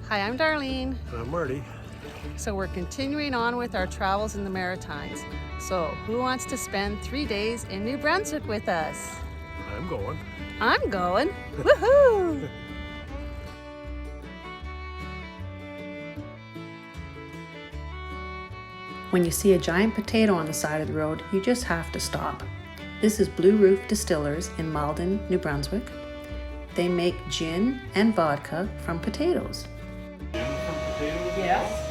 Hi, I'm Darlene. And I'm Marty. So we're continuing on with our travels in the Maritimes. So who wants to spend 3 days in New Brunswick with us? I'm going. I'm going. Woohoo! When you see a giant potato on the side of the road, you just have to stop. This is Blue Roof Distillers in Malden, New Brunswick. They make gin and vodka from potatoes. Gin from potatoes? Yes.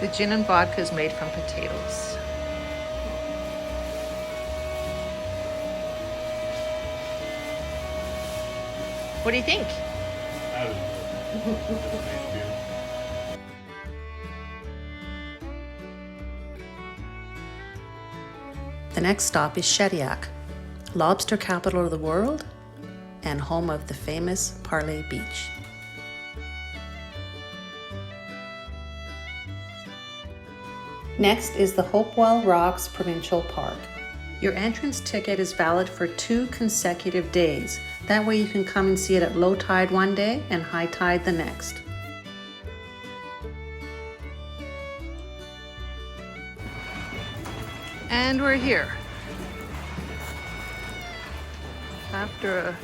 The gin and vodka is made from potatoes. What do you think? That is good. That's nice beer. The next stop is Shediac, lobster capital of the world and home of the famous Parkway Beach. Next is the Hopewell Rocks Provincial Park. Your entrance ticket is valid for 2 consecutive days. That way you can come and see it at low tide one day and high tide the next. And we're here. After a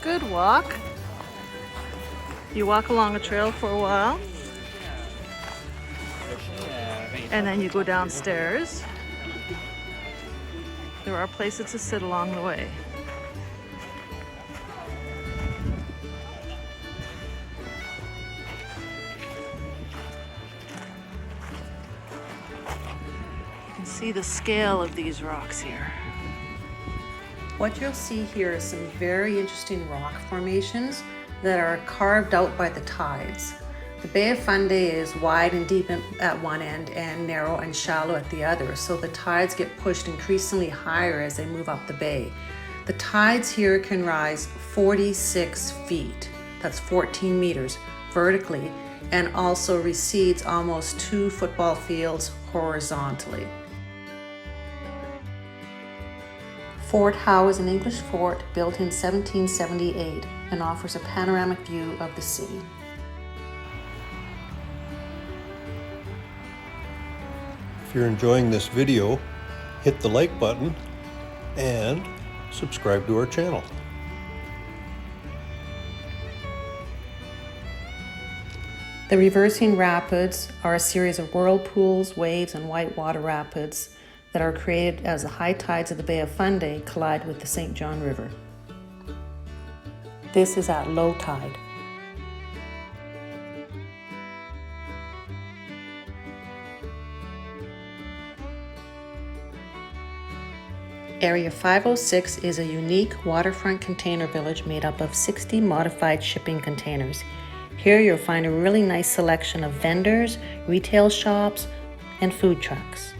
good walk, you walk along a trail for a while, and then you go downstairs. There are places to sit along the way. You can see the scale of these rocks here. What you'll see here is some very interesting rock formations that are carved out by the tides. The Bay of Fundy is wide and deep at one end and narrow and shallow at the other, so the tides get pushed increasingly higher as they move up the bay. The tides here can rise 46 feet, that's 14 meters, vertically, and also recedes almost 2 football fields horizontally. Fort Howe is an English fort built in 1778 and offers a panoramic view of the sea. If you're enjoying this video, hit the like button and subscribe to our channel. The reversing rapids are a series of whirlpools, waves, and whitewater rapids that are created as the high tides of the Bay of Fundy collide with the St. John River. This is at low tide. Area 506 is a unique waterfront container village made up of 60 modified shipping containers. Here you'll find a really nice selection of vendors, retail shops, and food trucks.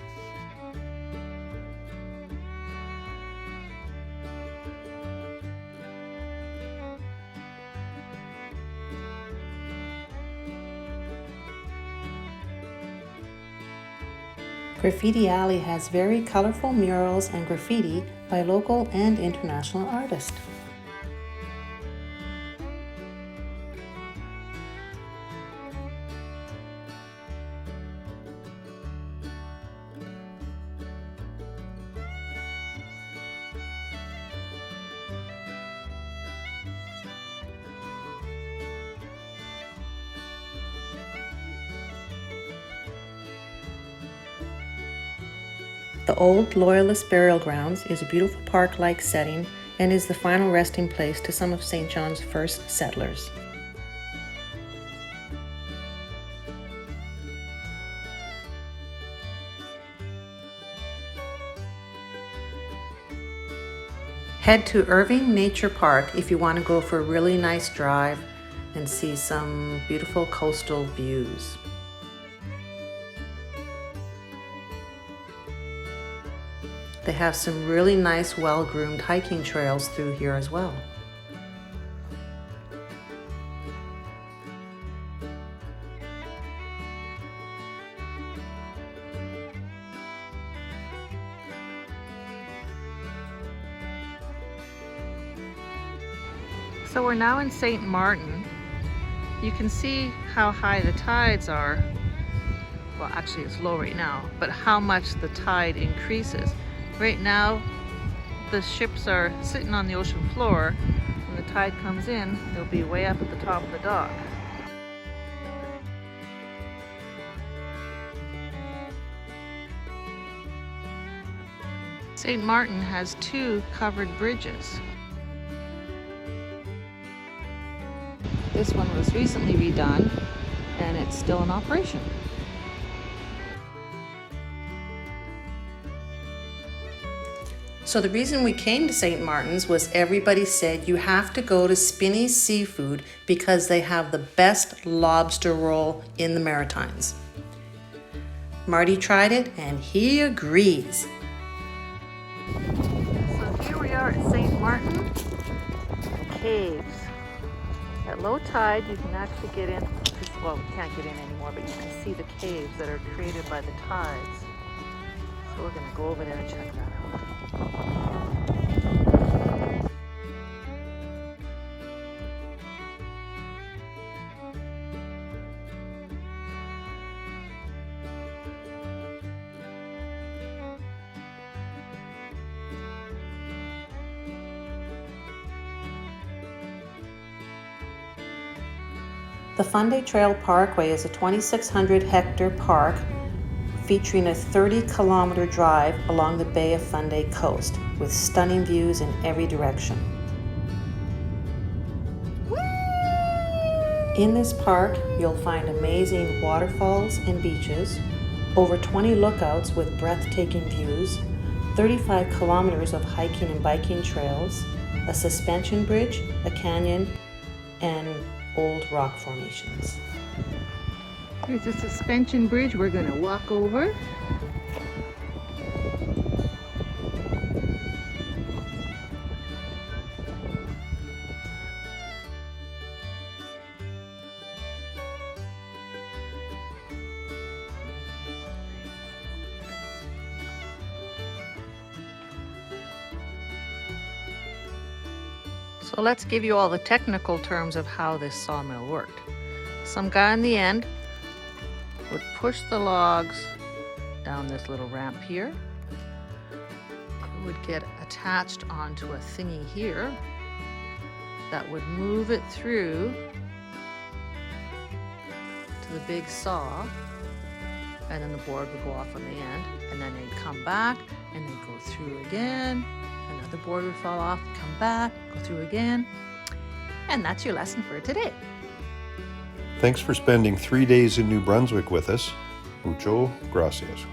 Graffiti Alley has very colorful murals and graffiti by local and international artists. The old Loyalist Burial Grounds is a beautiful park-like setting and is the final resting place to some of St. John's first settlers. Head to Irving Nature Park if you want to go for a really nice drive and see some beautiful coastal views. They have some really nice, well-groomed hiking trails through here as well. So we're now in St. Martin. You can see how high the tides are. Well, actually it's low right now, but how much the tide increases. Right now, the ships are sitting on the ocean floor. When the tide comes in, they'll be way up at the top of the dock. St. Martin has 2 covered bridges. This one was recently redone and it's still in operation. So the reason we came to St. Martin's was everybody said you have to go to Spinneys Seafood because they have the best lobster roll in the Maritimes. Marty tried it and he agrees. So here we are at St. Martin, caves. At low tide you can actually get in, well, we can't get in anymore, but you can see the caves that are created by the tides. So we're going to go over there and check that out. The Fundy Trail Parkway is a 2,600 hectare park featuring a 30-kilometer drive along the Bay of Fundy coast with stunning views in every direction. In this park, you'll find amazing waterfalls and beaches, over 20 lookouts with breathtaking views, 35 kilometers of hiking and biking trails, a suspension bridge, a canyon, and old rock formations. Here's a suspension bridge we're going to walk over. So let's give you all the technical terms of how this sawmill worked. Some guy in the end would push the logs down this little ramp here. It would get attached onto a thingy here that would move it through to the big saw, and then the board would go off on the end, and then they'd come back and they'd go through again. Another board would fall off, come back, go through again. And that's your lesson for today. Thanks for spending 3 days in New Brunswick with us. Mucho gracias.